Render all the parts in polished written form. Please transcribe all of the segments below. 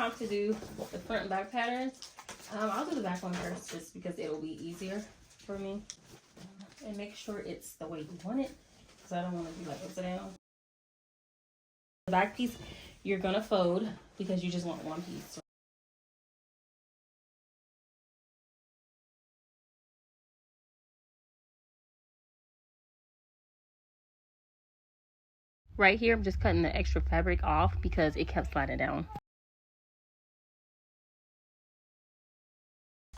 time to do the front and back patterns. I'll do the back one first just because it'll be easier for me. And make sure it's the way you want it, because I don't want to be like upside down. The back piece you're gonna fold because you just want one piece. Right here, I'm just cutting the extra fabric off because it kept sliding down.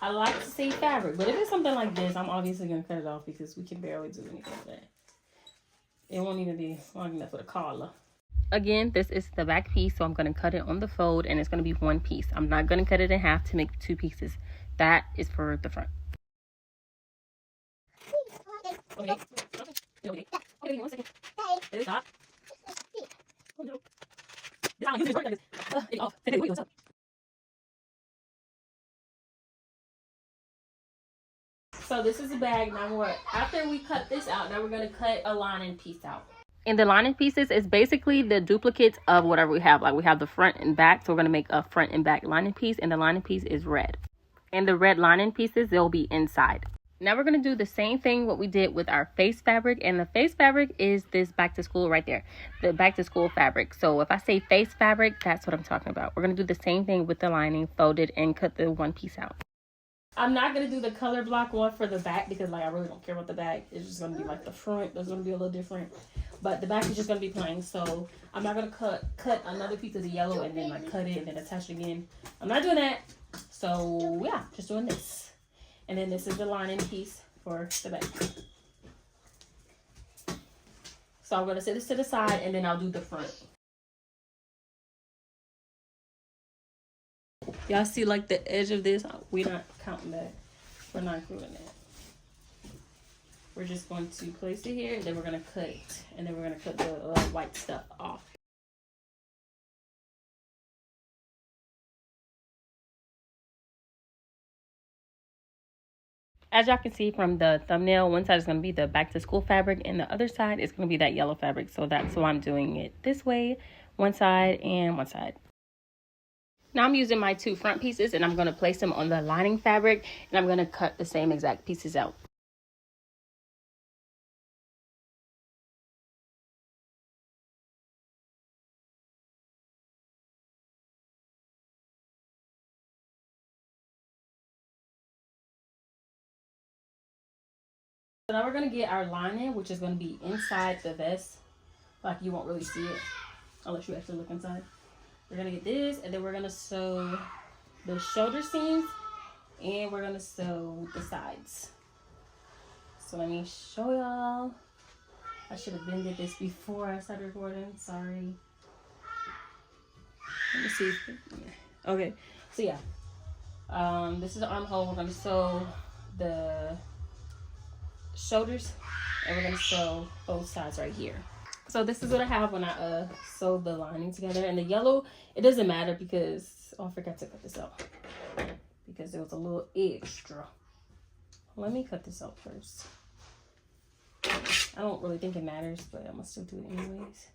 I like to save fabric, but if it's something like this, I'm obviously going to cut it off because we can barely do anything with that. It won't even be long enough for the collar. Again, this is the back piece, so I'm going to cut it on the fold, and it's going to be one piece. I'm not going to cut it in half to make two pieces. That is for the front. Okay. Okay. Give me 1 second. It is hot. Oh, no. Wait, what's up? So this is a bag. Now after we cut this out, now we're going to cut a lining piece out. And the lining pieces is basically the duplicates of whatever we have. Like we have the front and back, so we're going to make a front and back lining piece, and the lining piece is red. And the red lining pieces, they'll be inside. Now we're going to do the same thing what we did with our face fabric, and the face fabric is this back to school right there, the back to school fabric. So if I say face fabric, that's what I'm talking about. We're going to do the same thing with the lining, folded, and cut the one piece out. I'm not going to do the color block one for the back because like I really don't care about the back. It's just going to be like the front. That's going to be a little different. But the back is just going to be plain. So I'm not going to cut another piece of the yellow and then like cut it and then attach it again. I'm not doing that. So yeah, just doing this. And then this is the lining piece for the back. So I'm going to set this to the side and then I'll do the front. Y'all see like the edge of this? We're not counting that. We're not including that. We're just going to place it here, and then we're going to cut, and then we're going to cut the white stuff off. As y'all can see from the thumbnail, one side is going to be the back to school fabric, and the other side is going to be that yellow fabric. So that's why I'm doing it this way, one side and one side. Now I'm using my two front pieces, and I'm going to place them on the lining fabric, and I'm going to cut the same exact pieces out. So now we're going to get our lining, which is going to be inside the vest. Like you won't really see it unless you actually look inside. We're going to get this, and then we're going to sew the shoulder seams, and we're going to sew the sides. So let me show y'all. I should have been did this before I started recording. Sorry. Let me see. Okay. So yeah. This is the armhole. We're going to sew the shoulders, and we're going to sew both sides right here. So this is what I have when I sewed the lining together. And the yellow, it doesn't matter because, oh, I forgot to cut this out because it was a little extra. Let me cut this out first. I don't really think it matters, but I'm gonna still do it anyways.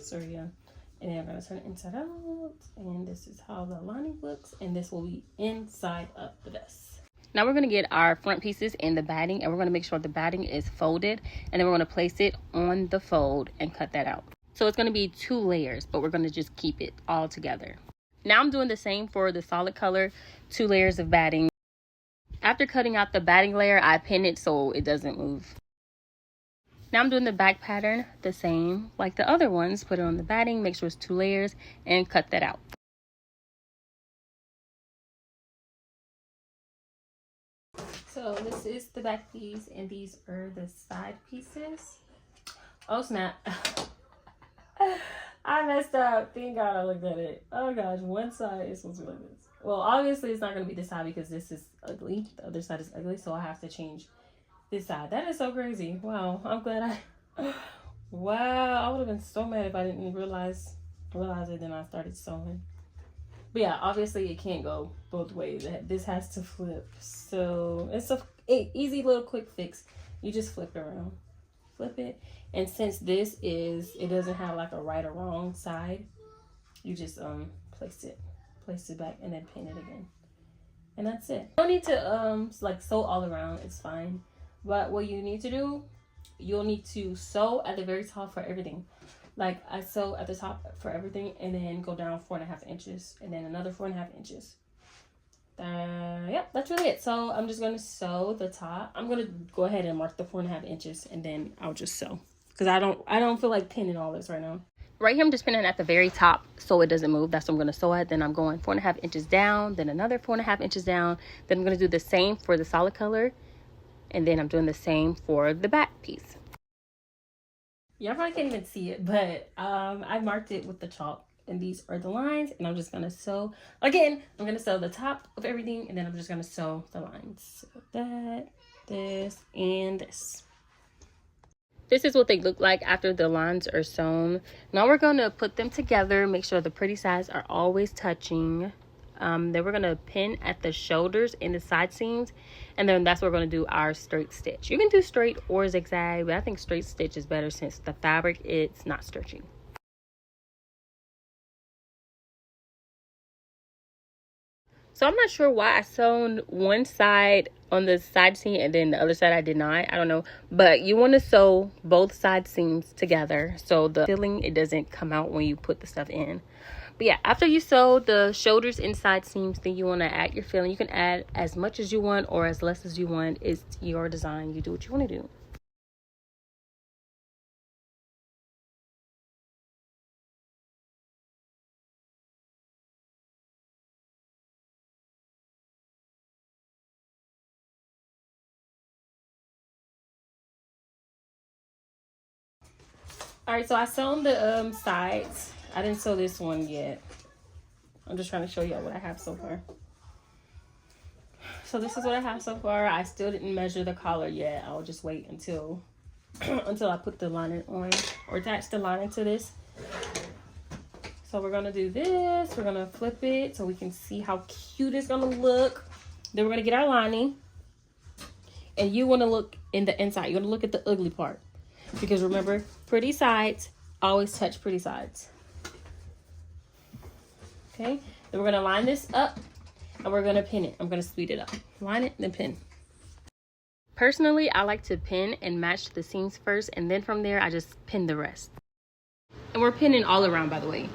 So yeah. And then I'm going to turn it inside out. And this is how the lining looks. And this will be inside of the vest. Now we're going to get our front pieces in the batting. And we're going to make sure the batting is folded. And then we're going to place it on the fold and cut that out. So it's going to be 2 layers. But we're going to just keep it all together. Now I'm doing the same for the solid color. 2 layers of batting. After cutting out the batting layer, I pin it so it doesn't move. Now I'm doing the back pattern the same like the other ones. Put it on the batting, make sure it's 2 layers, and cut that out. So this is the back piece, and these are the side pieces. Oh snap. I messed up. Thank God I looked at it. Oh gosh, one side is supposed to be like this. Well, obviously it's not going to be this side because this is ugly. The other side is ugly, so I have to change this side. That is so crazy. Wow, I'm glad wow, I would have been so mad if I didn't realize it, then I started sewing. But yeah, obviously it can't go both ways. This has to flip. So it's a easy little quick fix. You just flip it around. Flip it. And since this is, it doesn't have like a right or wrong side, you just place it back and then pin it again. And that's it. You don't need to like sew all around, it's fine. But what you need to do, you'll need to sew at the very top for everything. Like I sew at the top for everything and then go down 4.5 inches and then another 4.5 inches. Yeah, that's really it. So I'm just gonna sew the top. I'm gonna go ahead and mark the 4.5 inches and then I'll just sew because I don't feel like pinning all this right now. Right here I'm just pinning at the very top so it doesn't move. That's what I'm gonna sew at. Then I'm going 4.5 inches down, then another 4.5 inches down. Then I'm gonna do the same for the solid color, and then I'm doing the same for the back piece. Y'all probably can't even see it, but I marked it with the chalk. And these are the lines, and I'm just gonna sew again. I'm gonna sew the top of everything, and then I'm just gonna sew the lines. So that, this, and this. This is what they look like after the lines are sewn. Now we're gonna put them together, make sure the pretty sides are always touching. Then we're gonna pin at the shoulders and the side seams, and then that's where we're gonna do our straight stitch. You can do straight or zigzag, but I think straight stitch is better since the fabric, it's not stretchy. So I'm not sure why I sewn one side on the side seam and then the other side I did not. I don't know. But you want to sew both side seams together so the filling, it doesn't come out when you put the stuff in. But yeah, after you sew the shoulders and side seams, then you want to add your filling. You can add as much as you want or as less as you want. It's your design. You do what you want to do. All right, so I sewn the sides. I didn't sew this one yet. I'm just trying to show y'all what I have so far. So this is what I have so far. I still didn't measure the collar yet. I'll just wait until until I put the lining on or attach the lining to this. So we're gonna do this. We're gonna flip it so we can see how cute it's gonna look. Then we're gonna get our lining. And you wanna look in the inside. You wanna look at the ugly part. Because remember, pretty sides always touch pretty sides. Okay, then we're gonna line this up and we're gonna pin it. I'm gonna speed it up. Line it, then pin. Personally, I like to pin and match the seams first, and then from there, I just pin the rest. And we're pinning all around, by the way.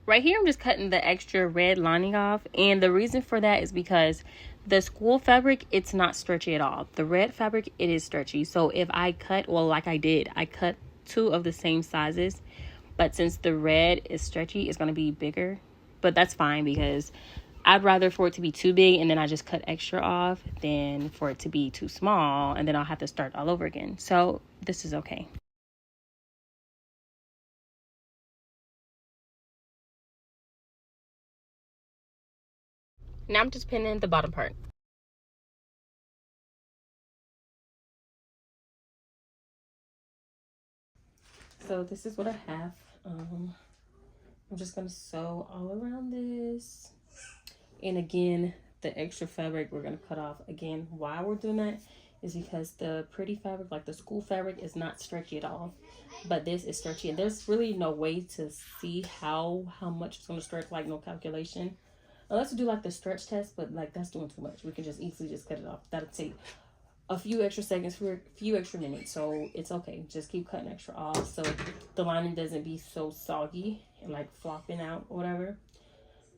Right here, I'm just cutting the extra red lining off. And the reason for that is because the school fabric, it's not stretchy at all. The red fabric, it is stretchy. So if I cut, well, like I did, I cut 2 of the same sizes. But since the red is stretchy, it's going to be bigger. But that's fine because I'd rather for it to be too big and then I just cut extra off than for it to be too small and then I'll have to start all over again. So this is okay. Now I'm just pinning the bottom part. So this is what I have. I'm just gonna sew all around this. And again, the extra fabric we're gonna cut off. Again, why we're doing that is because the pretty fabric, like the school fabric, is not stretchy at all. But this is stretchy, and there's really no way to see how much it's gonna stretch, like no calculation. Unless we do like the stretch test, but like that's doing too much. We can just easily just cut it off. That'll take a few extra seconds for a few extra minutes, so it's okay. Just keep cutting extra off so the lining doesn't be so soggy and like flopping out or whatever.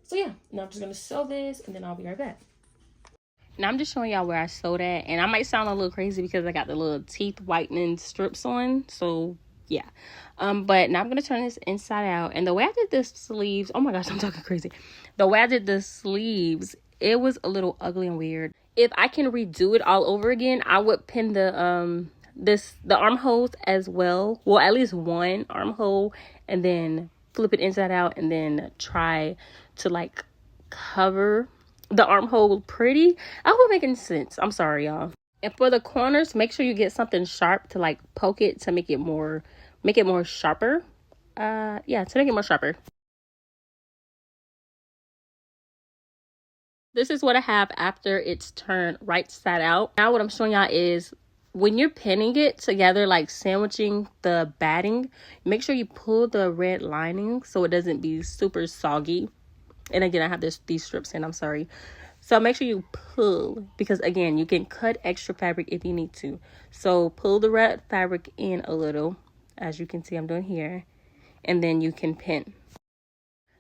So yeah, now I'm just gonna sew this and then I'll be right back. Now I'm just showing y'all where I sewed at, and I might sound a little crazy because I got the little teeth whitening strips on, so yeah. But now I'm gonna turn this inside out, and the way I did the sleeves, oh my gosh, I'm talking crazy. The way I did the sleeves, it was a little ugly and weird. If I can redo it all over again, I would pin the armholes as well. Well, at least one armhole, and then flip it inside out and then try to like cover the armhole pretty. I hope I'm making sense. I'm sorry, y'all. And for the corners, make sure you get something sharp to like poke it to make it more sharper. Yeah, to make it more sharper. This is what I have after it's turned right side out. Now what I'm showing y'all is when you're pinning it together, like sandwiching the batting, make sure you pull the red lining so it doesn't be super soggy. And again, I have these strips in, I'm sorry. So make sure you pull, because again, you can cut extra fabric if you need to. So pull the red fabric in a little, as you can see I'm doing here, and then you can pin.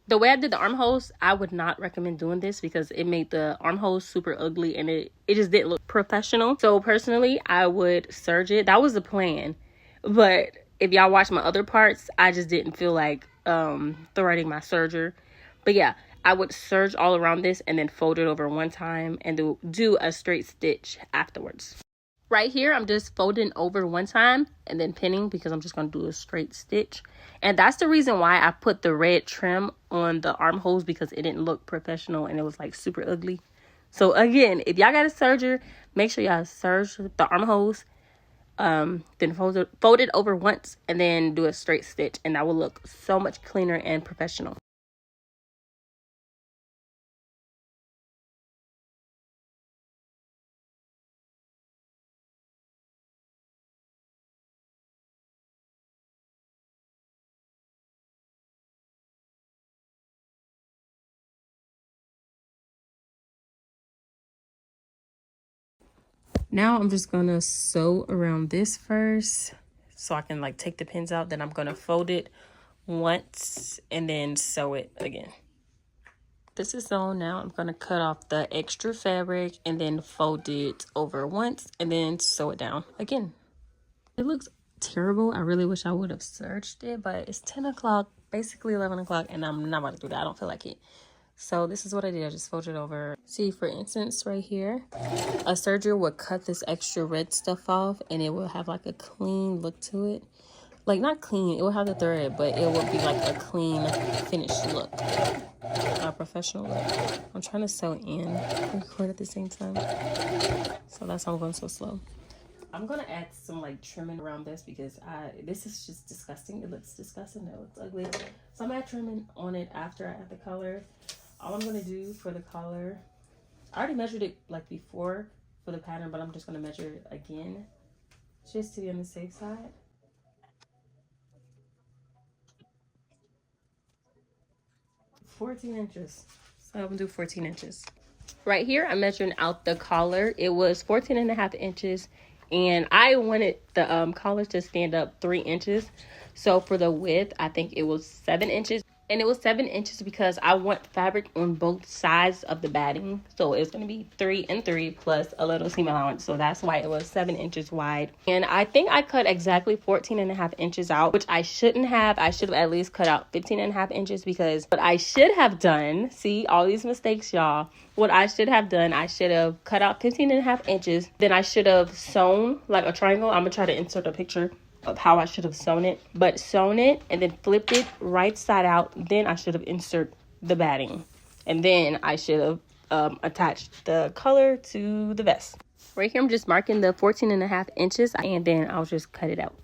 The way I did the armholes, I would not recommend doing this because it made the armholes super ugly and it just didn't look professional. So personally, I would serge it. That was the plan. But if y'all watch my other parts, I just didn't feel like threading my serger. But yeah, I would serge all around this and then fold it over one time and do a straight stitch afterwards. Right here, I'm just folding over one time and then pinning because I'm just going to do a straight stitch. And that's the reason why I put the red trim on the armholes, because it didn't look professional and it was like super ugly. So again, if y'all got a serger, make sure y'all serge the armholes, then fold it over once and then do a straight stitch, and that will look so much cleaner and professional. Now I'm just gonna sew around this first so I can like take the pins out. Then I'm gonna fold it once and then sew it again. This is sewn now. I'm gonna cut off the extra fabric and then fold it over once and then sew it down again. It looks terrible. I really wish I would have serged it, but it's 10 o'clock, basically 11 o'clock, and I'm not about to do that. I don't feel like it. So this is what I did. I just folded it over. See, for instance, right here, a serger would cut this extra red stuff off and it will have like a clean look to it. Like, not clean, it will have the thread, but it would be like a clean finished look, a professional look. I'm trying to sew in and record at the same time, so that's why I'm going so slow. I'm gonna add some like trimming around this because this is just disgusting. It looks disgusting. It looks ugly. So I'm gonna add trimming on it after I add the color. All I'm gonna do for the collar, I already measured it like before for the pattern, but I'm just gonna measure it again just to be on the safe side. 14 inches. So I'm gonna do 14 inches. Right here, I'm measuring out the collar. It was 14 and a half inches, and I wanted the collar to stand up 3 inches. So for the width, I think it was 7 inches. And it was 7 inches because I want fabric on both sides of the batting. So it's going to be 3 and 3 plus a little seam allowance. So that's why it was 7 inches wide. And I think I cut exactly 14 and a half inches out, which I shouldn't have. I should have at least cut out 15 and a half inches, because what I should have done, see all these mistakes, y'all. What I should have done, I should have cut out 15 and a half inches. Then I should have sewn like a triangle. I'm going to try to insert a picture of how I should have sewn it, but sewn it and then flipped it right side out. Then I should have inserted the batting, and then I should have attached the color to the vest. Right here, I'm just marking the 14 and a half inches, and then I'll just cut it out.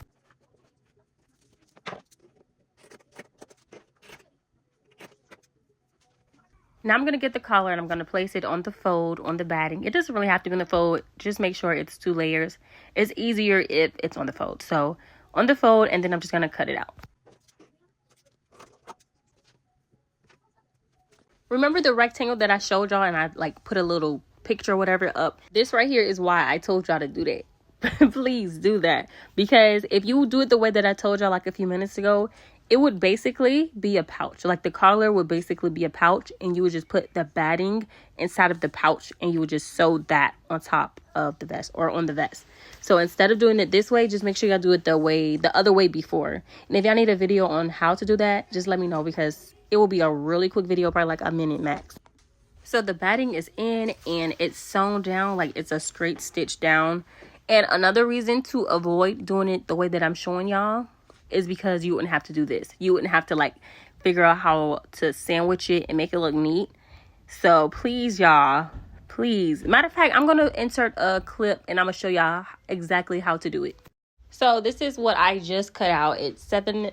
Now I'm going to get the collar and I'm going to place it on the fold, on the batting. It doesn't really have to be on the fold. Just make sure it's 2 layers. It's easier if it's on the fold. So on the fold, and then I'm just going to cut it out. Remember the rectangle that I showed y'all and I like put a little picture or whatever up? This right here is why I told y'all to do that. Please do that, because if you do it the way that I told y'all like a few minutes ago, it would basically be a pouch. Like the collar would basically be a pouch, and you would just put the batting inside of the pouch and you would just sew that on top of the vest or on the vest. So instead of doing it this way, just make sure y'all do it the other way before. And if y'all need a video on how to do that, just let me know, because it will be a really quick video, probably like a minute max. So the batting is in and it's sewn down, like it's a straight stitch down. And another reason to avoid doing it the way that I'm showing y'all is because you wouldn't have to do this. You wouldn't have to like figure out how to sandwich it and make it look neat. So please, y'all, please. Matter of fact, I'm going to insert a clip and I'm going to show y'all exactly how to do it. So this is what I just cut out. It's 7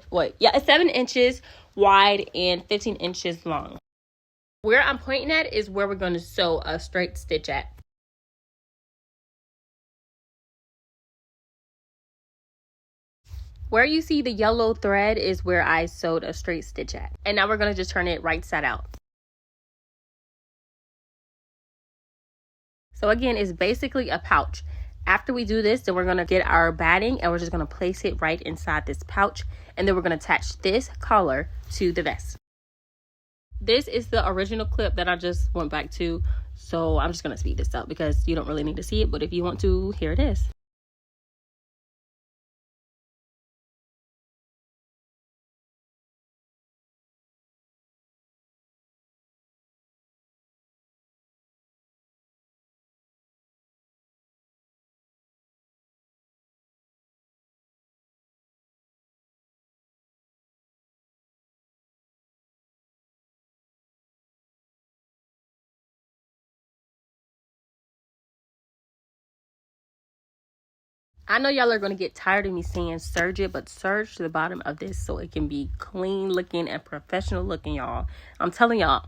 inches wide and 15 inches long. Where I'm pointing at is where we're going to sew a straight stitch at. Where you see the yellow thread is where I sewed a straight stitch at. And now we're going to just turn it right side out. So again, it's basically a pouch. After we do this, then we're going to get our batting and we're just going to place it right inside this pouch. And then we're going to attach this collar to the vest. This is the original clip that I just went back to. So I'm just going to speed this up because you don't really need to see it. But if you want to, here it is. I know y'all are going to get tired of me saying serge it, but serge to the bottom of this so it can be clean looking and professional looking, y'all. I'm telling y'all,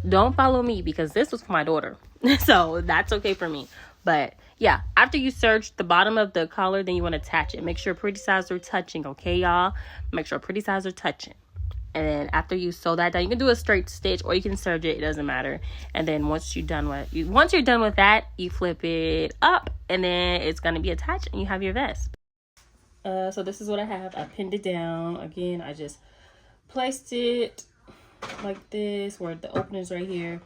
don't follow me because this was for my daughter. So that's okay for me. But yeah, after you serge the bottom of the collar, then you want to attach it. Make sure pretty sides are touching, okay, y'all? Make sure pretty sides are touching. And then after you sew that down, you can do a straight stitch or you can serge it. It doesn't matter. And then once you're done with that, you flip it up and then it's going to be attached and you have your vest. So this is what I have. I pinned it down. Again, I just placed it like this where the opening is right here.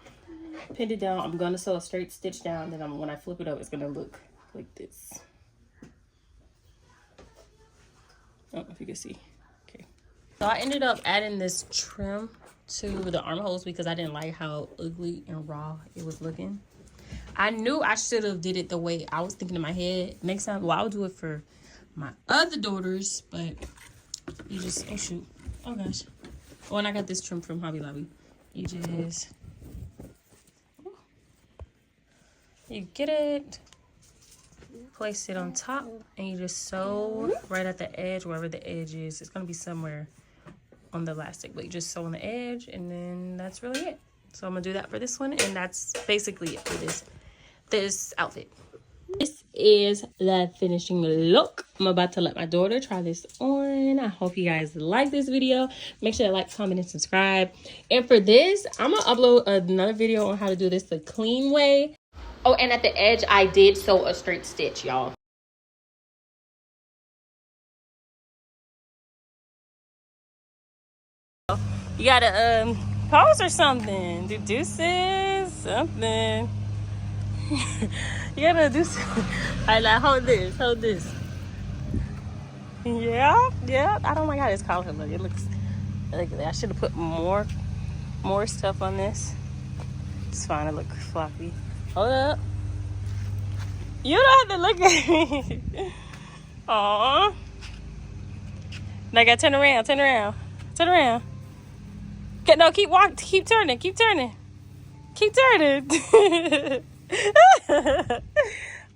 Pinned it down. I'm going to sew a straight stitch down. Then when I flip it up, it's going to look like this. I don't know if you can see. So I ended up adding this trim to the armholes because I didn't like how ugly and raw it was looking. I knew I should have did it the way I was thinking in my head. Next time, well, I'll do it for my other daughters, but you just, oh shoot, oh gosh. Oh, and I got this trim from Hobby Lobby. You just, you get it, place it on top, and you just sew right at the edge, wherever the edge is. It's going to be somewhere on the elastic, but you just sew on the edge and then that's really it. So I'm gonna do that for this one, and that's basically it for this outfit. This is the finishing look. I'm about to let my daughter try this on. I hope you guys like this video. Make sure to like, comment, and subscribe. And for this, I'm gonna upload another video on how to do this the clean way. Oh, and at the edge I did sew a straight stitch, y'all. You gotta pose or something. Do deuces, something. You gotta do something. Alright, like hold this. Yeah. I don't like how this collar look. It looks like I should have put more stuff on this. It's fine, it looks floppy. Hold up. You don't have to look at me. Aww. Now I gotta turn around. No, keep turning.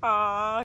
Aww.